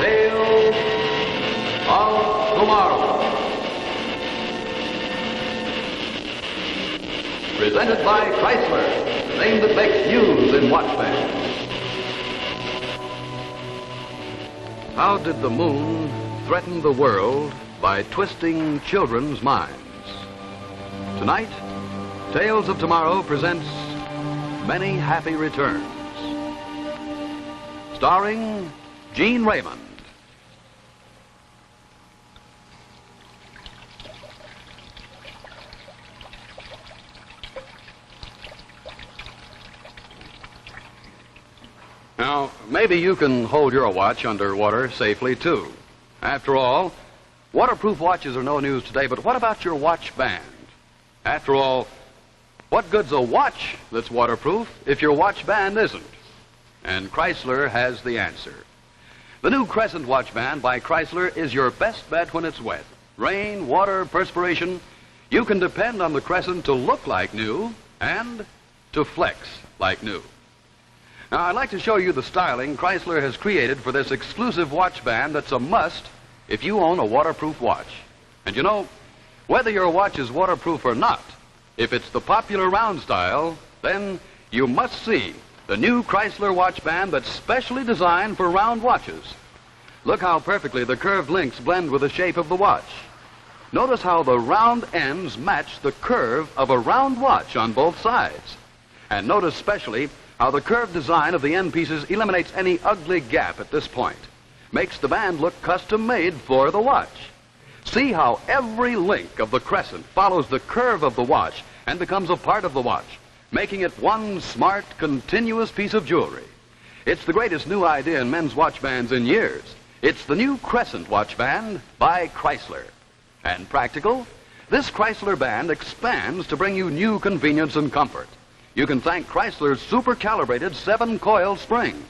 Tales of Tomorrow. Presented by Chrysler, the name that makes news in watch bands. How did the moon threaten the world by twisting children's minds? Tonight, Tales of Tomorrow presents Many Happy Returns, starring Gene Raymond. Now, maybe you can hold your watch underwater safely, too. After all, waterproof watches are no news today, but what about your watch band? After all, what good's a watch that's waterproof if your watch band isn't? And Chrysler has the answer. The new Crescent watch band by Chrysler is your best bet when it's wet. Rain, water, perspiration. You can depend on the Crescent to look like new and to flex like new. Now, I'd like to show you the styling Chrysler has created for this exclusive watch band that's a must if you own a waterproof watch. And you know, whether your watch is waterproof or not, if it's the popular round style, then you must see the new Chrysler watch band that's specially designed for round watches. Look how perfectly the curved links blend with the shape of the watch. Notice how the round ends match the curve of a round watch on both sides. And notice especially how the curved design of the end pieces eliminates any ugly gap at this point. Makes the band look custom-made for the watch. See how every link of the crescent follows the curve of the watch and becomes a part of the watch, making it one smart, continuous piece of jewelry. It's the greatest new idea in men's watch bands in years. It's the new Crescent watch band by Chrysler. And practical, this Chrysler band expands to bring you new convenience and comfort. You can thank Chrysler's super-calibrated 7-coil springs.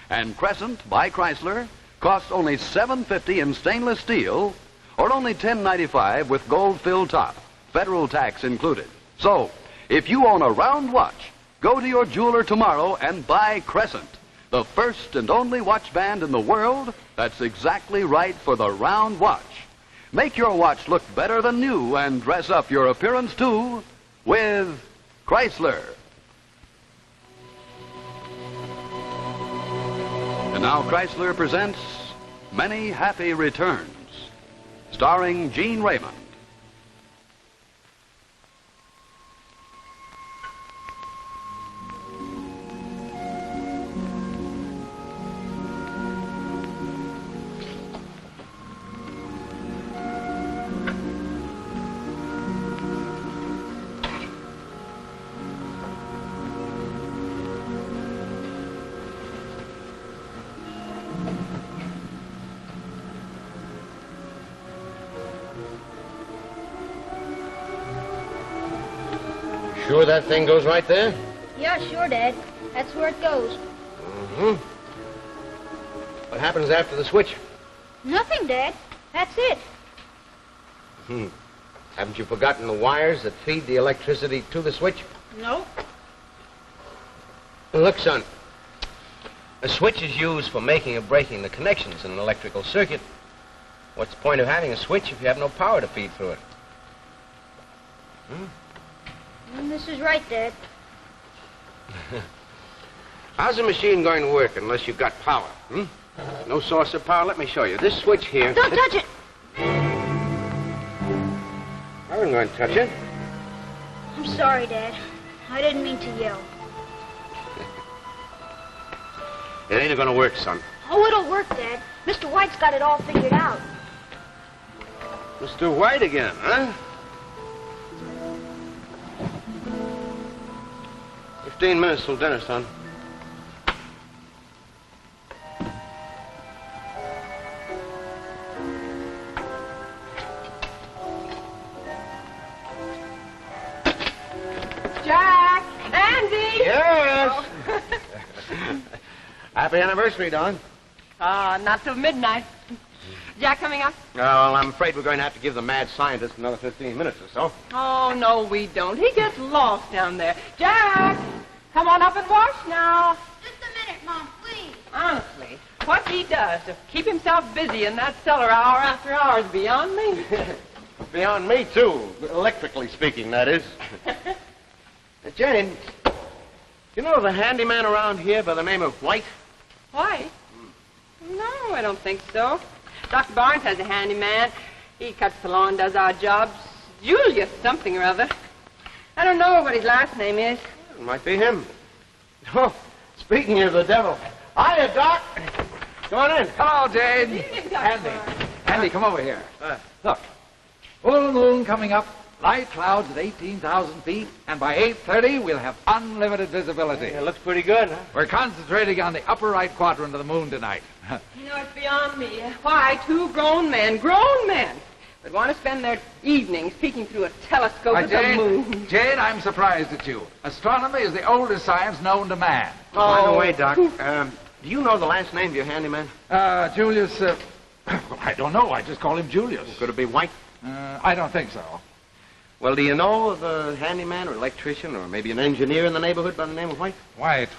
And Crescent by Chrysler costs only $7.50 in stainless steel or only $10.95 with gold-filled top, federal tax included. So, if you own a round watch, go to your jeweler tomorrow and buy Crescent, the first and only watch band in the world that's exactly right for the round watch. Make your watch look better than new and dress up your appearance, too, with Chrysler. And now Chrysler presents Many Happy Returns, starring Gene Raymond. Sure that thing goes right there? Yeah, sure, Dad. That's where it goes. Mm-hmm. What happens after the switch? Nothing, Dad. That's it. Haven't you forgotten the wires that feed the electricity to the switch? No. Well, look, son. A switch is used for making or breaking the connections in an electrical circuit. What's the point of having a switch if you have no power to feed through it? This is right, Dad. How's the machine going to work unless you've got power? No source of power? Let me show you. This switch here... Don't touch it! I wasn't going to touch it. I'm sorry, Dad. I didn't mean to yell. It ain't going to work, son. Oh, it'll work, Dad. Mr. White's got it all figured out. Mr. White again, huh? 15 minutes till dinner, son. Jack! Andy! Yes! Happy anniversary, Don. Not till midnight. Jack coming up? Well, I'm afraid we're going to have to give the mad scientist another 15 minutes or so. Oh, no, we don't. He gets lost down there. Jack! Come on up and wash now. Just a minute, Mom, please. Honestly, what he does to keep himself busy in that cellar hour after hour is beyond me. Beyond me, too. Electrically speaking, that is. Jane, you know the handyman around here by the name of White? Why? No, I don't think so. Dr. Barnes has a handyman. He cuts the lawn, does our jobs. Julius something or other. I don't know what his last name is. It might be him. Oh, speaking of the devil. Hiya, Doc. Come on in. Hello, Jane. Andy, come over here. Look, full moon coming up, light clouds at 18,000 feet, and by 8:30 we'll have unlimited visibility. It looks pretty good, huh? We're concentrating on the upper right quadrant of the moon tonight. You know, it's beyond me. Why two grown men, would want to spend their evenings peeking through a telescope at the moon. Jane, I'm surprised at you. Astronomy is the oldest science known to man. By the way, Doc, do you know the last name of your handyman? Julius, I don't know. I just call him Julius. Could it be White? I don't think so. Well, do you know of a handyman or electrician or maybe an engineer in the neighborhood by the name of White? White.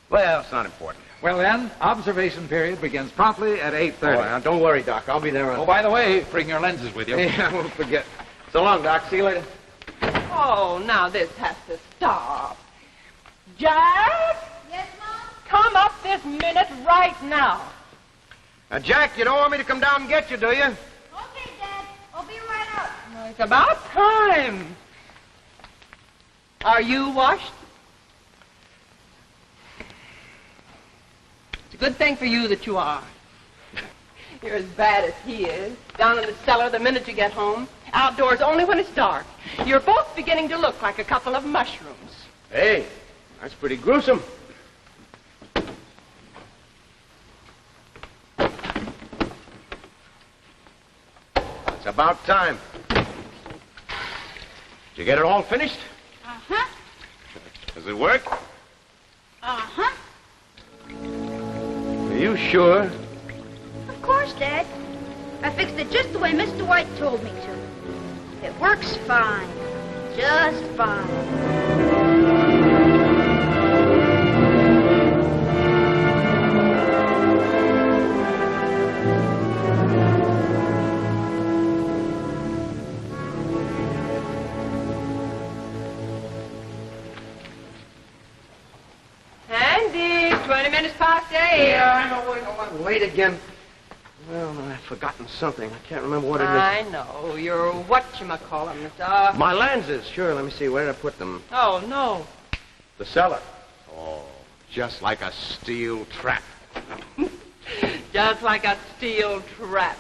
Well, it's not important. Well, then, observation period begins promptly at 8:30. Oh, now, don't worry, Doc. I'll be there on... Oh, by the way, bring your lenses with you. Yeah, I won't forget. So long, Doc. See you later. Oh, now this has to stop. Jack? Yes, Mom? Come up this minute right now. Now, Jack, you don't want me to come down and get you, do you? Okay, Dad. I'll be right up. It's about time. Are you washed? It's a good thing for you that you are. You're as bad as he is. Down in the cellar the minute you get home. Outdoors only when it's dark. You're both beginning to look like a couple of mushrooms. Hey, that's pretty gruesome. It's about time. Did you get it all finished? Uh-huh. Does it work? Uh-huh. Are you sure? Of course, Dad. I fixed it just the way Mr. White told me to. It works fine. Just fine. Andy, 20 minutes past 8. Yeah, I know. Wait again. Well, I've forgotten something. I can't remember what it is. I know. You're whatchamacallit. My lenses. Sure, let me see. Where did I put them? Oh, no. The cellar. Oh, just like a steel trap. Just like a steel trap.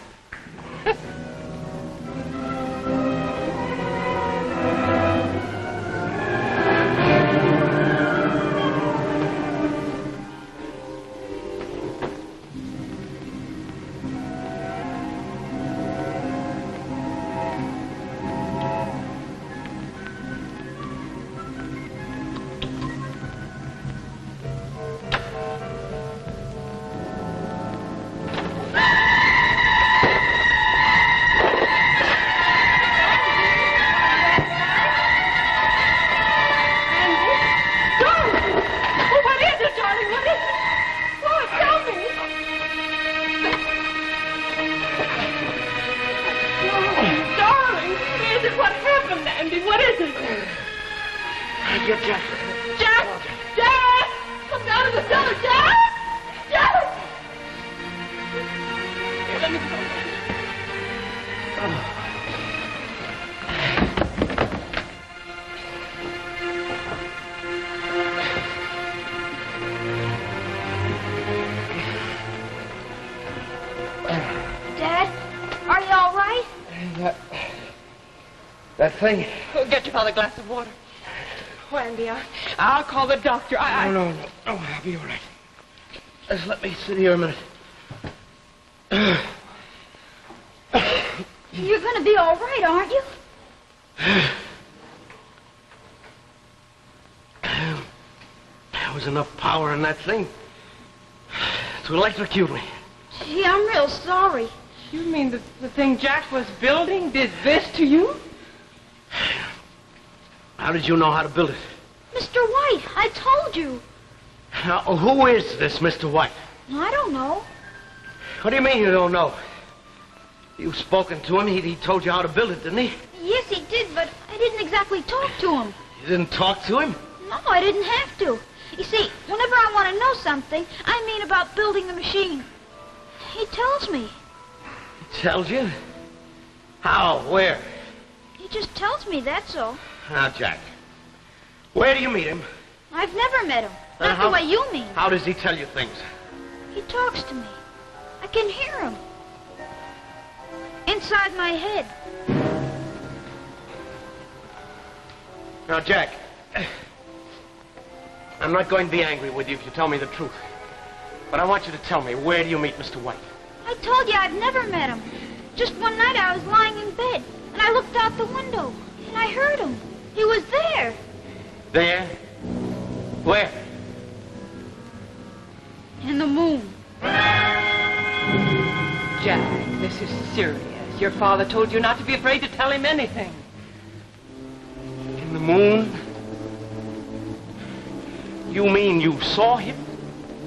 Get Jack. Jack! Jack! Come down to the cellar, Jack! Jack! Here, let me go. Dad, are you all right? That thing. Oh, get your father a glass of water. Wendy, I'll call the doctor. No. Oh, I'll be all right. Just let me sit here a minute. You're going to be all right, aren't you? There was enough power in that thing to electrocute me. Gee, I'm real sorry. You mean the thing Jack was building did this to you? How did you know how to build it? Mr. White, I told you. Now, who is this Mr. White? I don't know. What do you mean you don't know? You've spoken to him. He told you how to build it, didn't he? Yes, he did, but I didn't exactly talk to him. You didn't talk to him? No, I didn't have to. You see, whenever I want to know something, I mean about building the machine. He tells me. He tells you? How? Where? He just tells me, that's all. Now, Jack, where do you meet him? I've never met him. Not how- the way you mean. How does he tell you things? He talks to me. I can hear him. Inside my head. Now, Jack, I'm not going to be angry with you if you tell me the truth. But I want you to tell me, where do you meet Mr. White? I told you I've never met him. Just one night I was lying in bed, and I looked out the window, and I heard him. He was there. There? Where? In the moon. Jack, this is serious. Your father told you not to be afraid to tell him anything. In the moon? You mean you saw him?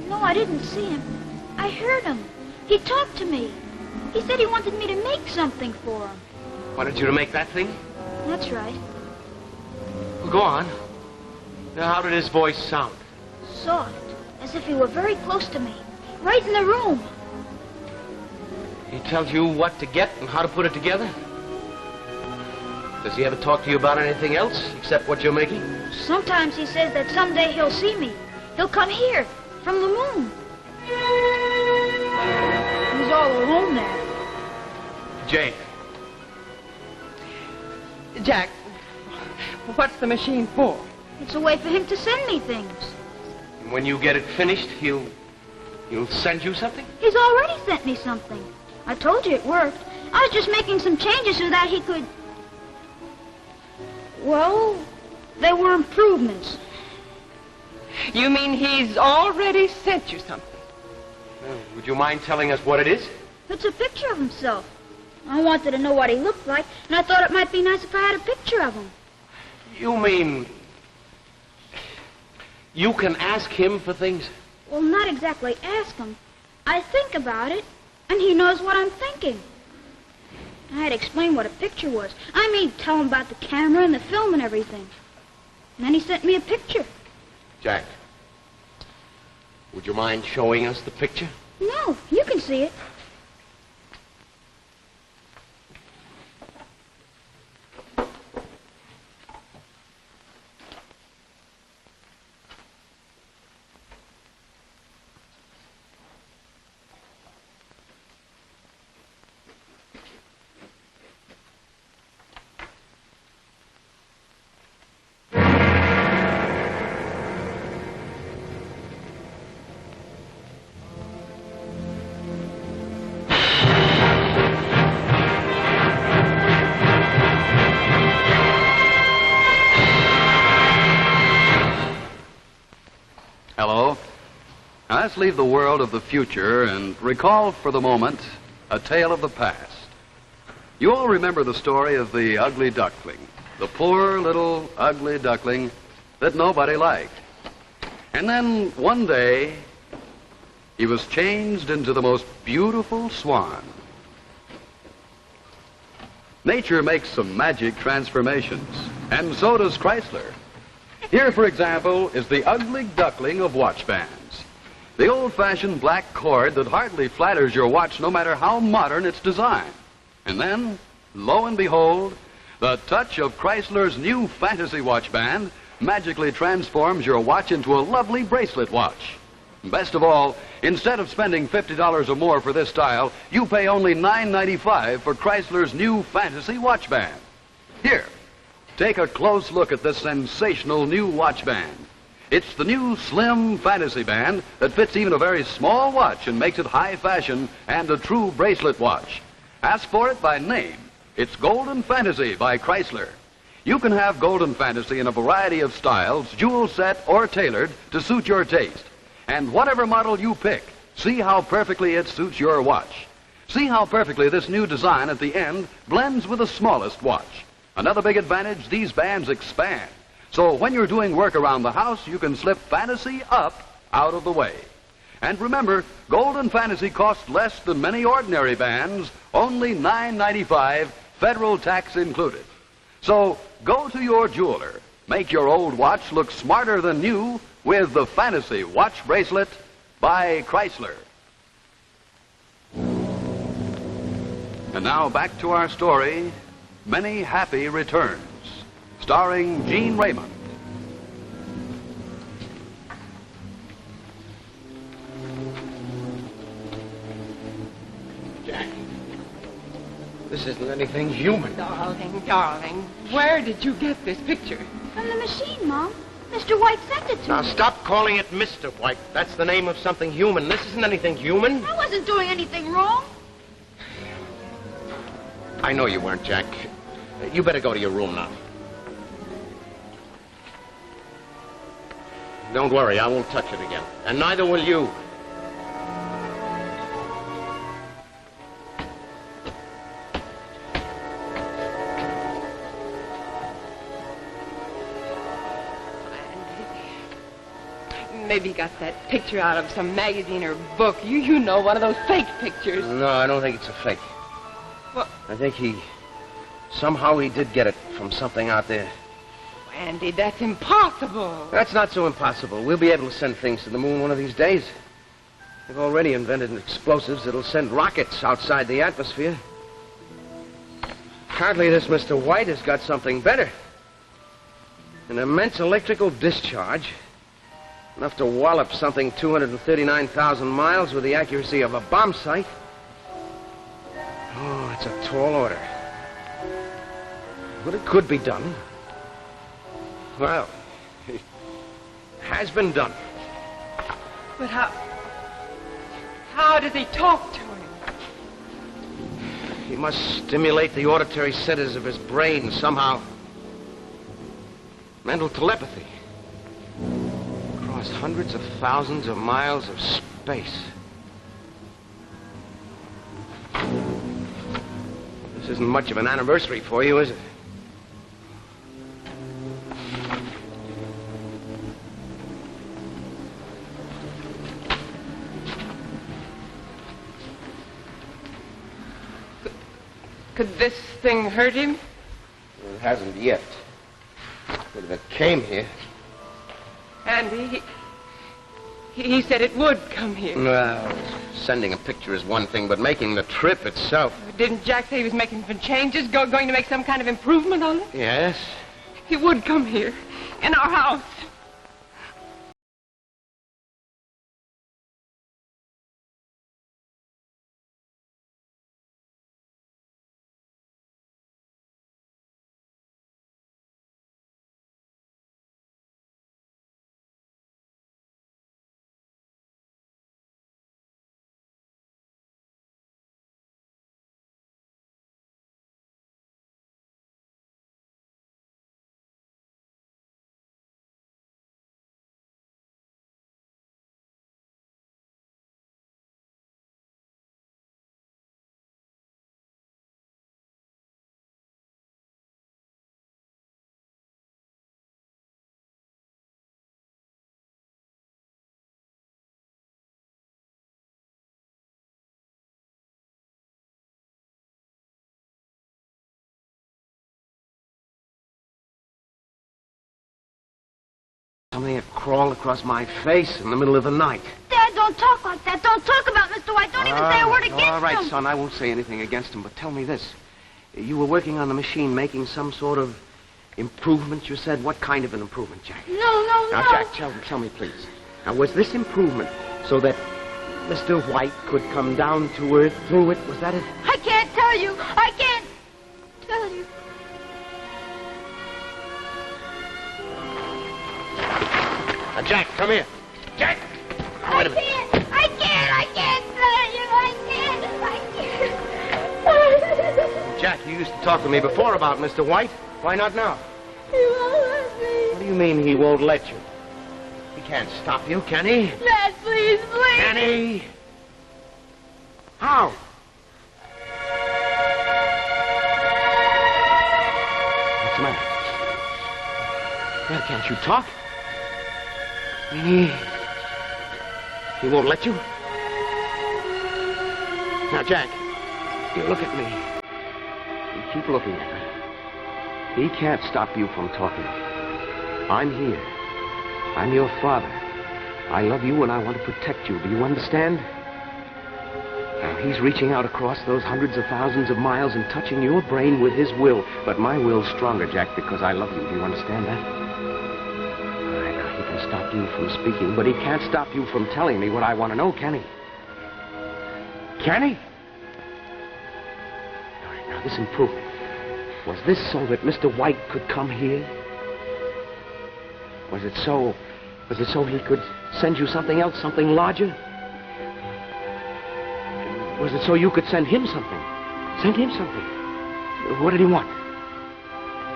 No, I didn't see him. I heard him. He talked to me. He said he wanted me to make something for him. Wanted you to make that thing? That's right. Well, go on. Now, how did his voice sound? Soft, as if he were very close to me, right in the room. He tells you what to get and how to put it together? Does he ever talk to you about anything else except what you're making? Sometimes he says that someday he'll see me. He'll come here, from the moon. He's all alone there. Jane. Jack, what's the machine for? It's a way for him to send me things. And when you get it finished, he'll send you something? He's already sent me something. I told you it worked. I was just making some changes so that he could... Well, they were improvements. You mean he's already sent you something? Would you mind telling us what it is? It's a picture of himself. I wanted to know what he looked like, and I thought it might be nice if I had a picture of him. You mean... you can ask him for things? Well, not exactly ask him. I think about it, and he knows what I'm thinking. I had to explain what a picture was. I mean, tell him about the camera and the film and everything. And then he sent me a picture. Jack, would you mind showing us the picture? No, you can see it. Hello. Now let's leave the world of the future and recall for the moment a tale of the past. You all remember the story of the ugly duckling, the poor little ugly duckling that nobody liked. And then one day, he was changed into the most beautiful swan. Nature makes some magic transformations, and so does Chrysler. Here, for example, is the ugly duckling of watch bands. The old-fashioned black cord that hardly flatters your watch no matter how modern its design. And then, lo and behold, the touch of Chrysler's new fantasy watch band magically transforms your watch into a lovely bracelet watch. Best of all, instead of spending $50 or more for this style, you pay only $9.95 for Chrysler's new fantasy watch band. Here, take a close look at this sensational new watch band. It's the new slim fantasy band that fits even a very small watch and makes it high fashion and a true bracelet watch. Ask for it by name. It's Golden Fantasy by Chrysler. You can have Golden Fantasy in a variety of styles, jewel set or tailored to suit your taste. And whatever model you pick, see how perfectly it suits your watch. See how perfectly this new design at the end blends with the smallest watch. Another big advantage, these bands expand. So when you're doing work around the house, you can slip Fantasy up out of the way. And remember, Golden Fantasy costs less than many ordinary bands, only $9.95, federal tax included. So go to your jeweler. Make your old watch look smarter than new with the Fantasy Watch Bracelet by Chrysler. And now back to our story, Many Happy Returns, starring Gene Raymond. Jack, this isn't anything human. Darling, where did you get this picture? From the machine, Mom. Mr. White sent it to Now me. stop calling it Mr. White. That's the name of something human. This isn't anything human. I wasn't doing anything wrong. I know you weren't, Jack. You better go to your room now. Don't worry, I won't touch it again. And neither will you. Maybe he got that picture out of some magazine or book. You know, one of those fake pictures. No, I don't think it's a fake. What? I think somehow he did get it from something out there. Andy, that's impossible. That's not so impossible. We'll be able to send things to the moon one of these days. They've already invented explosives that'll send rockets outside the atmosphere. Hardly this Mr. White has got something better. An immense electrical discharge, enough to wallop something 239,000 miles with the accuracy of a bomb sight. Oh, it's a tall order. But it could be done. Well, it has been done. But how does he talk to him? He must stimulate the auditory centers of his brain somehow. Mental telepathy. Across hundreds of thousands of miles of space. This isn't much of an anniversary for you, is it? Could this thing hurt him? Well, it hasn't yet. But if it came here... Andy, he said it would come here. Well, sending a picture is one thing, but making the trip itself... Didn't Jack say he was making some changes, going to make some kind of improvement on it? Yes? He would come here, in our house. Something had crawled across my face in the middle of the night. Dad, don't talk like that. Don't talk about Mr. White. Don't even say a word against him. All right, son, I won't say anything against him, but tell me this. You were working on the machine, making some sort of improvement, you said? What kind of an improvement, Jack? No. Now, Jack, tell me, please. Now, was this improvement so that Mr. White could come down to Earth through it? Was that it? I can't tell you. I can't tell you. Now, Jack, come here. Jack! I Wait a minute. can't tell you. I can't. Jack, you used to talk to me before about Mr. White. Why not now? He won't let me. What do you mean he won't let you? He can't stop you, can he? Dad, please. Can he? How? What's the matter? Well, can't you talk? He won't let you? Now, Jack, you look at me. You keep looking at me. He can't stop you from talking. I'm here. I'm your father. I love you and I want to protect you. Do you understand? Now, he's reaching out across those hundreds of thousands of miles and touching your brain with his will. But my will's stronger, Jack, because I love you. Do you understand that? All right, now, he can stop you from speaking, but he can't stop you from telling me what I want to know, can he? Can he? All right, now, listen, prove it. Was this so that Mr. White could come here? Was it so he could send you something else, something larger? Was it so you could send him something? Send him something? What did he want?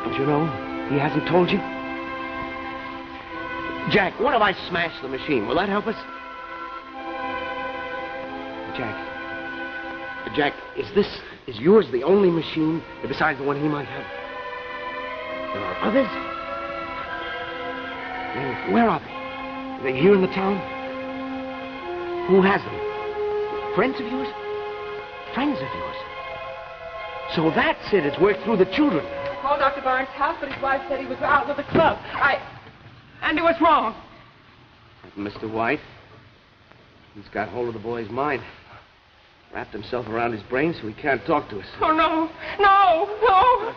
Don't you know? He hasn't told you? Jack, what if I smash the machine? Will that help us? Jack, is yours the only machine besides the one he might have? There are others? Where are they? Are they here in the town? Who has them? Friends of yours? Friends of yours? So that's it. It's worked through the children. I called Dr. Barnes' house, but his wife said he was out with a club. Andy, what's wrong? Mr. White. He's got hold of the boy's mind. Wrapped himself around his brain so he can't talk to us. Oh, no.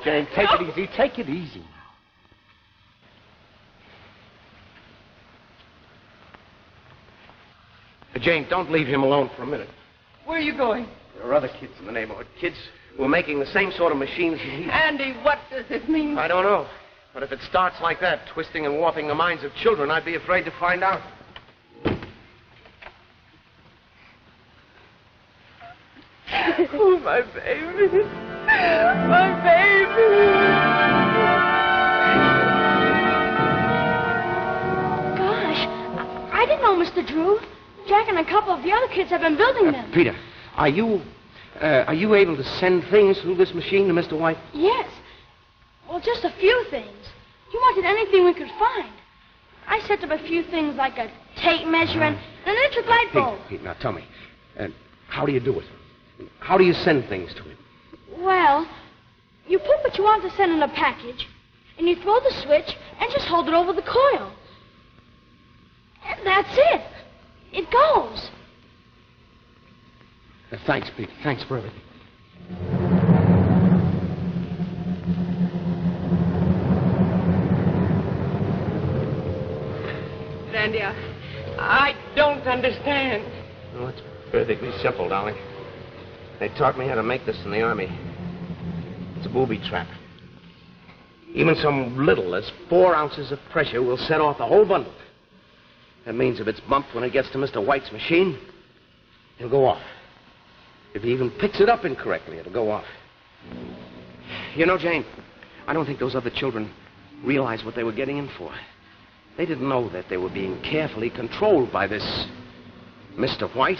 Jane, take it easy. Take it easy. Jane, don't leave him alone for a minute. Where are you going? There are other kids in the neighborhood. Kids who are making the same sort of machines as he. Andy, what does this mean? I don't know. But if it starts like that, twisting and warping the minds of children, I'd be afraid to find out. Oh, my baby. My baby. Gosh, I didn't know, Mr. Drew. Jack and a couple of the other kids have been building them. Peter, are you able to send things through this machine to Mr. White? Yes. Well, just a few things. He wanted anything we could find. I set up a few things like a tape measure and an electric light bulb. Pete, now tell me, how do you do it? How do you send things to him? Well, you put what you want to send in a package, and you throw the switch and just hold it over the coil. And that's it. It goes. Thanks, Pete. Thanks for everything. Andy, I don't understand. Oh, it's perfectly simple, darling. They taught me how to make this in the Army. It's a booby trap. Even so little as 4 ounces of pressure will set off the whole bundle. That means if it's bumped when it gets to Mr. White's machine, it'll go off. If he even picks it up incorrectly, it'll go off. You know, Jane, I don't think those other children realized what they were getting in for. They didn't know that they were being carefully controlled by this Mr. White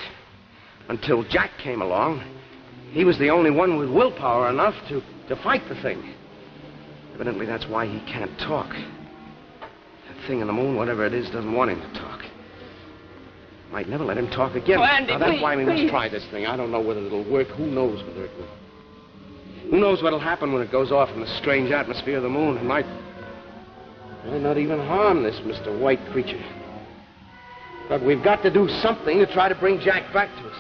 until Jack came along. He was the only one with willpower enough to fight the thing. Evidently, that's why he can't talk. That thing in the moon, whatever it is, doesn't want him to talk. Might never let him talk again. Oh, Andy, now, that's please, why we please. must try this thing. I don't know whether it'll work. Who knows whether it will? Who knows what'll happen when it goes off in the strange atmosphere of the moon? It might not even harm this Mr. White creature. But we've got to do something to try to bring Jack back to us.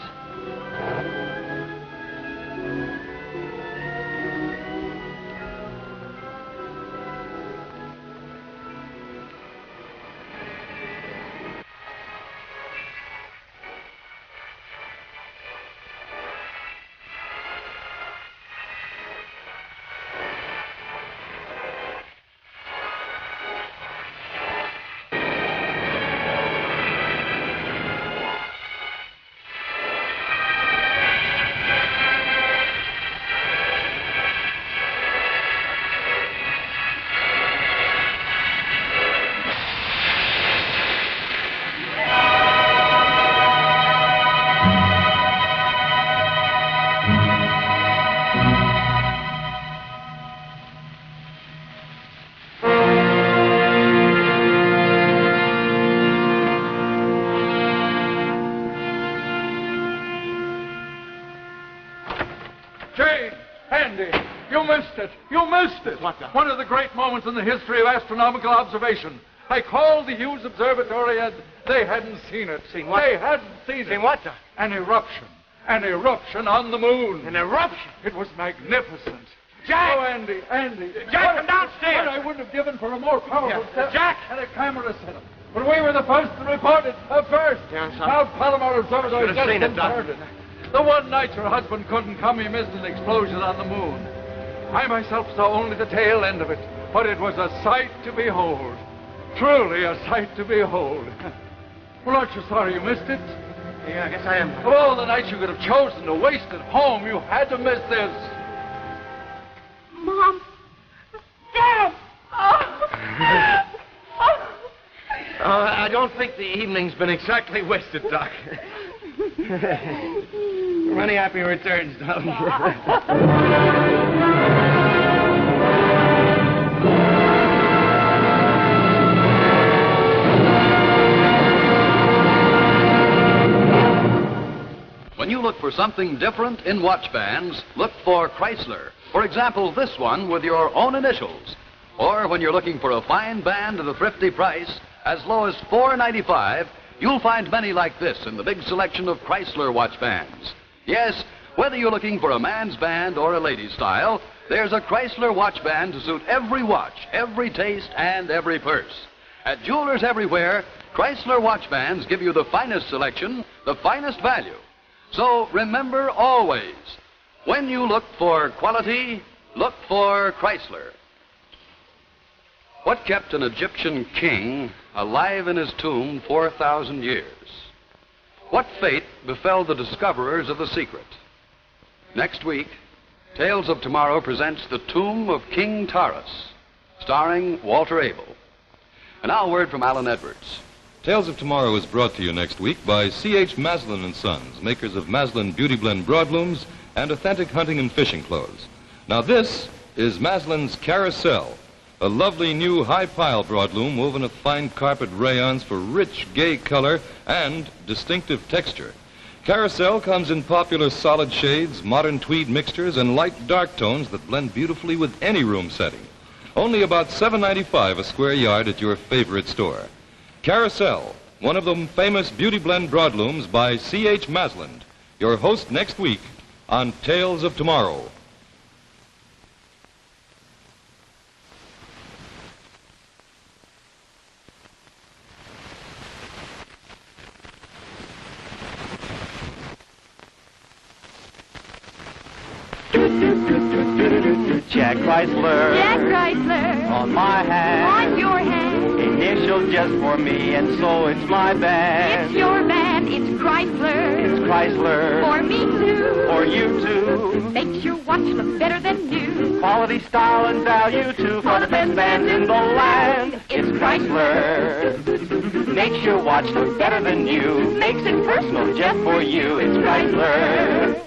Jane, Andy, you missed it. You missed it. What the? One of the great moments in the history of astronomical observation. I called the Hughes Observatory and they hadn't seen it. Seen what? They hadn't seen it. Seen what? An eruption. An eruption on the moon. An eruption? It was magnificent. Jack! Oh, Andy. Jack, come downstairs! What I wouldn't have given for a more powerful set Jack! and a camera setup. But we were the first to report it. First. Yeah, son. Now Palomar Observatory Should have just seen it, Doc. converted. The one night your husband couldn't come, he missed an explosion on the moon. I myself saw only the tail end of it, but it was a sight to behold. Truly a sight to behold. Well, aren't you sorry you missed it? Yeah, I guess I am. Of all the nights you could have chosen to waste at home, you had to miss this. Mom. Dad. I don't think the evening's been exactly wasted, Doc. Many happy returns, darling. When you look for something different in watch bands, look for Chrysler. For example, this one with your own initials. Or when you're looking for a fine band at a thrifty price, as low as $4.95, you'll find many like this in the big selection of Chrysler watch bands. Yes, whether you're looking for a man's band or a lady's style, there's a Chrysler watch band to suit every watch, every taste, and every purse. At jewelers everywhere, Chrysler watch bands give you the finest selection, the finest value. So remember always, when you look for quality, look for Chrysler. What kept an Egyptian king alive in his tomb 4,000 years? What fate befell the discoverers of the secret? Next week, Tales of Tomorrow presents The Tomb of King Taurus, starring Walter Abel. And now a word from Alan Edwards. Tales of Tomorrow is brought to you next week by C.H. Maslin & Sons, makers of Maslin Beauty Blend broadlooms and authentic hunting and fishing clothes. Now this is Maslin's Carousel, a lovely new high-pile broadloom woven of fine carpet rayons for rich, gay color and distinctive texture. Carousel comes in popular solid shades, modern tweed mixtures, and light dark tones that blend beautifully with any room setting. Only about $7.95 a square yard at your favorite store. Carousel, one of the famous Beauty Blend broadlooms by C.H. Maslin, your host next week on Tales of Tomorrow. Jack Chrysler. Jack Chrysler. On my hand. On your hand. Initials just for me, and so it's my band. It's your band. It's Chrysler. It's Chrysler. For me too. For you too. Makes your watch look better than new. Quality, style, and value too. For the best band in the land. It's Chrysler. Makes your watch look better than new. Makes it personal just for you. It's Chrysler.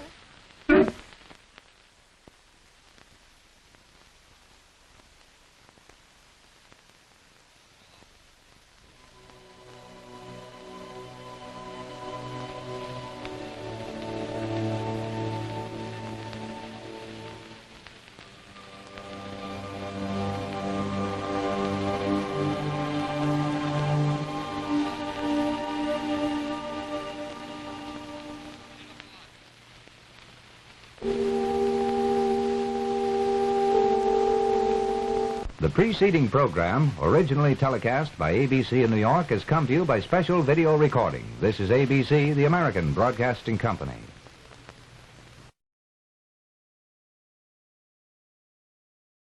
The preceding program, originally telecast by ABC in New York, has come to you by special video recording. This is ABC, the American Broadcasting Company.